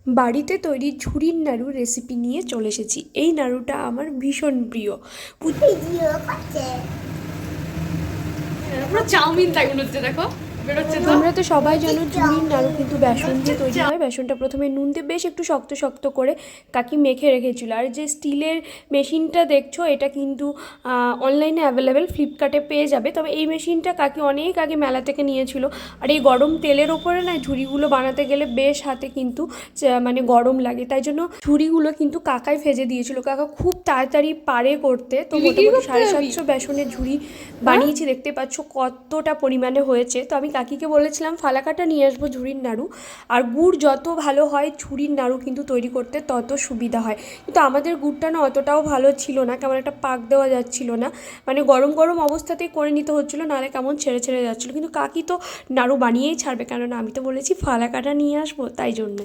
বাড়িতে তৈরি ঝুড়ির নাড়ু রেসিপি নিয়ে চলে এসেছি। এই নাড়ুটা আমার ভীষণ প্রিয়। পুরো চাউমিন তাই মনে হচ্ছে, দেখো বেরোচ্ছে তো। তোমরা তো সবাই জানো ঝুড়ির নাড়ু কিন্তু বেসন দিয়ে তৈরি হয়। বেসনটা প্রথমে নুন দিয়ে বেশ একটু শক্ত শক্ত করে কাকি মেখে রেখেছিল। আর যে স্টিলের মেশিনটা দেখছো এটা কিন্তু অনলাইনে অ্যাভেলেবেল, ফ্লিপকার্টে পেয়ে যাবে। তবে এই মেশিনটা কাকি অনেক আগে মেলা থেকে নিয়েছিল। আর এই গরম তেলের ওপরে না ঝুড়িগুলো বানাতে গেলে বেশ হাতে কিন্তু মানে গরম লাগে, তাই জন্য ঝুড়িগুলো কিন্তু কাকাই ভেজে দিয়েছিল। কাকা খুব তাড়াতাড়ি পারে করতে। তো মোটামুটি 750 বেসনের ঝুড়ি বানিয়েছি, দেখতে পাচ্ছ কতটা পরিমাণে হয়েছে। তো আমি কাকিকে বলেছিলাম ফালাকাটা নিয়ে আসবো ঝুড়ির নাড়ু। আর গুড় যত ভালো হয় ঝুড়ির নাড়ু কিন্তু তৈরি করতে তত সুবিধা হয়। কিন্তু আমাদের গুড়টা না অতটাও ভালো ছিল না, কেমন একটা পাক দেওয়া যাচ্ছিল না, মানে গরম গরম অবস্থাতেই করে নিতে হচ্ছিলো, নাহলে কেমন ছেড়ে ছেড়ে যাচ্ছিলো। কিন্তু কাকি তো নাড়ু বানিয়েই ছাড়বে, কেননা আমি তো বলেছি ফালাকাটা নিয়ে আসবো, তাই জন্যে।